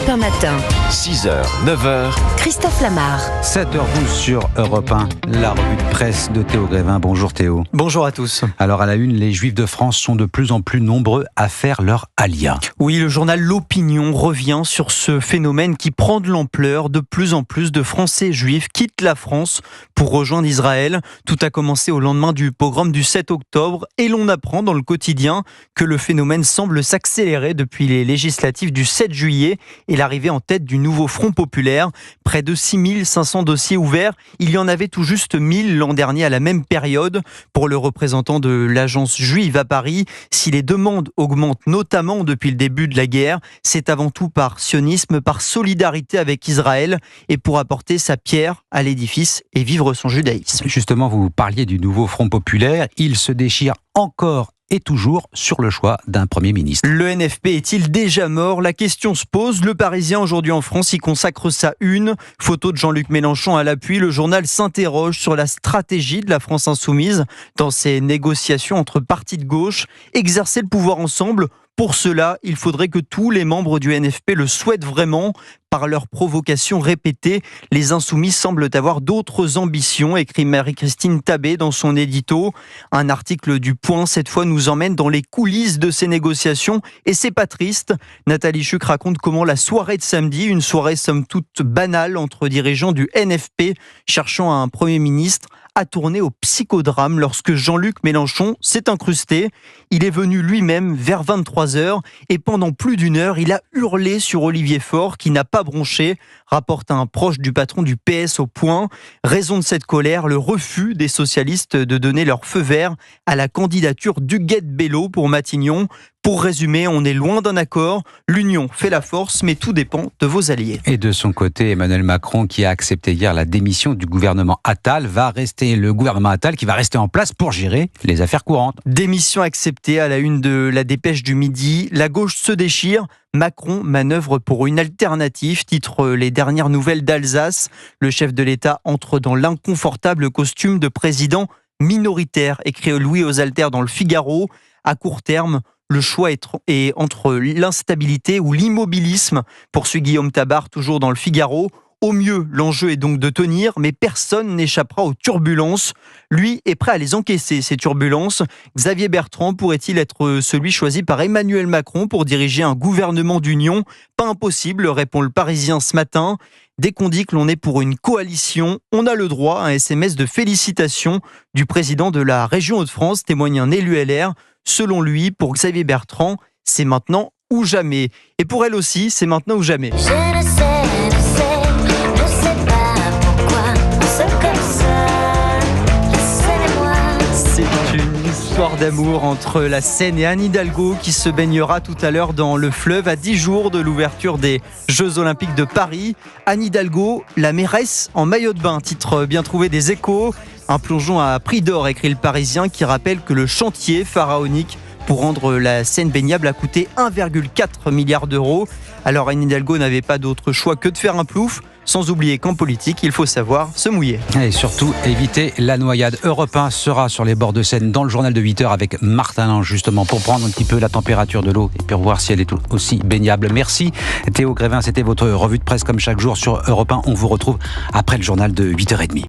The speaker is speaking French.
Europe 1 matin. 6h, 9h. Christophe Lamar. 7h12 sur Europe 1, la revue de presse de Théo Grévin. Bonjour Théo. Bonjour à tous. Alors à la une, les Juifs de France sont de plus en plus nombreux à faire leur alia. Oui, le journal L'Opinion revient sur ce phénomène qui prend de l'ampleur. De plus en plus de Français juifs quittent la France pour rejoindre Israël. Tout a commencé au lendemain du pogrom du 7 octobre et l'on apprend dans le quotidien que le phénomène semble s'accélérer depuis les législatives du 7 juillet et l'arrivée en tête du nouveau Front populaire. Près de 6500 dossiers ouverts. Il y en avait tout juste 1000 l'an dernier à la même période. Pour le représentant de l'agence juive à Paris, si les demandes augmentent notamment depuis le début de la guerre, c'est avant tout par sionisme, par solidarité avec Israël et pour apporter sa pierre à l'édifice et vivre son judaïsme. Justement, vous parliez du nouveau Front populaire. Il se déchire encore et toujours sur le choix d'un Premier ministre. Le NFP est-il déjà mort ? La question se pose. Le Parisien aujourd'hui en France y consacre sa une. Photo de Jean-Luc Mélenchon à l'appui. Le journal s'interroge sur la stratégie de la France insoumise dans ses négociations entre partis de gauche. Exercer le pouvoir ensemble. Pour cela, il faudrait que tous les membres du NFP le souhaitent vraiment. Par leurs provocations répétées, les Insoumis semblent avoir d'autres ambitions, écrit Marie-Christine Tabbé dans son édito. Un article du Point, cette fois, nous emmène dans les coulisses de ces négociations. Et c'est pas triste. Nathalie Chuc raconte comment la soirée de samedi, une soirée somme toute banale entre dirigeants du NFP cherchant un Premier ministre, a tourné au psychodrame lorsque Jean-Luc Mélenchon s'est incrusté. Il est venu lui-même vers 23h et pendant plus d'une heure, il a hurlé sur Olivier Faure qui n'a pas bronché, rapporte un proche du patron du PS au Point. Raison de cette colère, le refus des socialistes de donner leur feu vert à la candidature d'Huguette Bello pour Matignon. Pour résumer, on est loin d'un accord. L'union fait la force, mais tout dépend de vos alliés. Et de son côté, Emmanuel Macron, qui a accepté hier la démission du gouvernement Attal, le gouvernement Attal qui va rester en place pour gérer les affaires courantes. Démission acceptée à la une de la Dépêche du Midi. La gauche se déchire. Macron manœuvre pour une alternative, titre les dernières nouvelles d'Alsace. Le chef de l'État entre dans l'inconfortable costume de président minoritaire, écrit Louis Osalter dans le Figaro. À court terme, le choix est entre l'instabilité ou l'immobilisme, poursuit Guillaume Tabar, toujours dans le Figaro. Au mieux, l'enjeu est donc de tenir, mais personne n'échappera aux turbulences. Lui est prêt à les encaisser, ces turbulences. Xavier Bertrand pourrait-il être celui choisi par Emmanuel Macron pour diriger un gouvernement d'union ? Pas impossible, répond le Parisien ce matin. Dès qu'on dit que l'on est pour une coalition, on a le droit à un SMS de félicitations du président de la région Hauts-de-France, témoigne un élu LR. Selon lui, pour Xavier Bertrand, c'est maintenant ou jamais. Et pour elle aussi, c'est maintenant ou jamais. Je ne sais pas pourquoi on se comme ça, la Seine et moi. C'est une histoire d'amour entre la Seine et Anne Hidalgo qui se baignera tout à l'heure dans le fleuve à 10 jours de l'ouverture des Jeux Olympiques de Paris. Anne Hidalgo, la mairesse en maillot de bain, titre bien trouvé des Échos. Un plongeon à prix d'or, écrit le Parisien, qui rappelle que le chantier pharaonique pour rendre la Seine baignable a coûté 1,4 milliard d'euros. Alors Anne Hidalgo n'avait pas d'autre choix que de faire un plouf, sans oublier qu'en politique, il faut savoir se mouiller. Et surtout, éviter la noyade. Europe 1 sera sur les bords de Seine dans le journal de 8h avec Martin Lange, justement, pour prendre un petit peu la température de l'eau et puis voir si elle est aussi baignable. Merci Théo Grévin, c'était votre revue de presse comme chaque jour sur Europe 1. On vous retrouve après le journal de 8h30.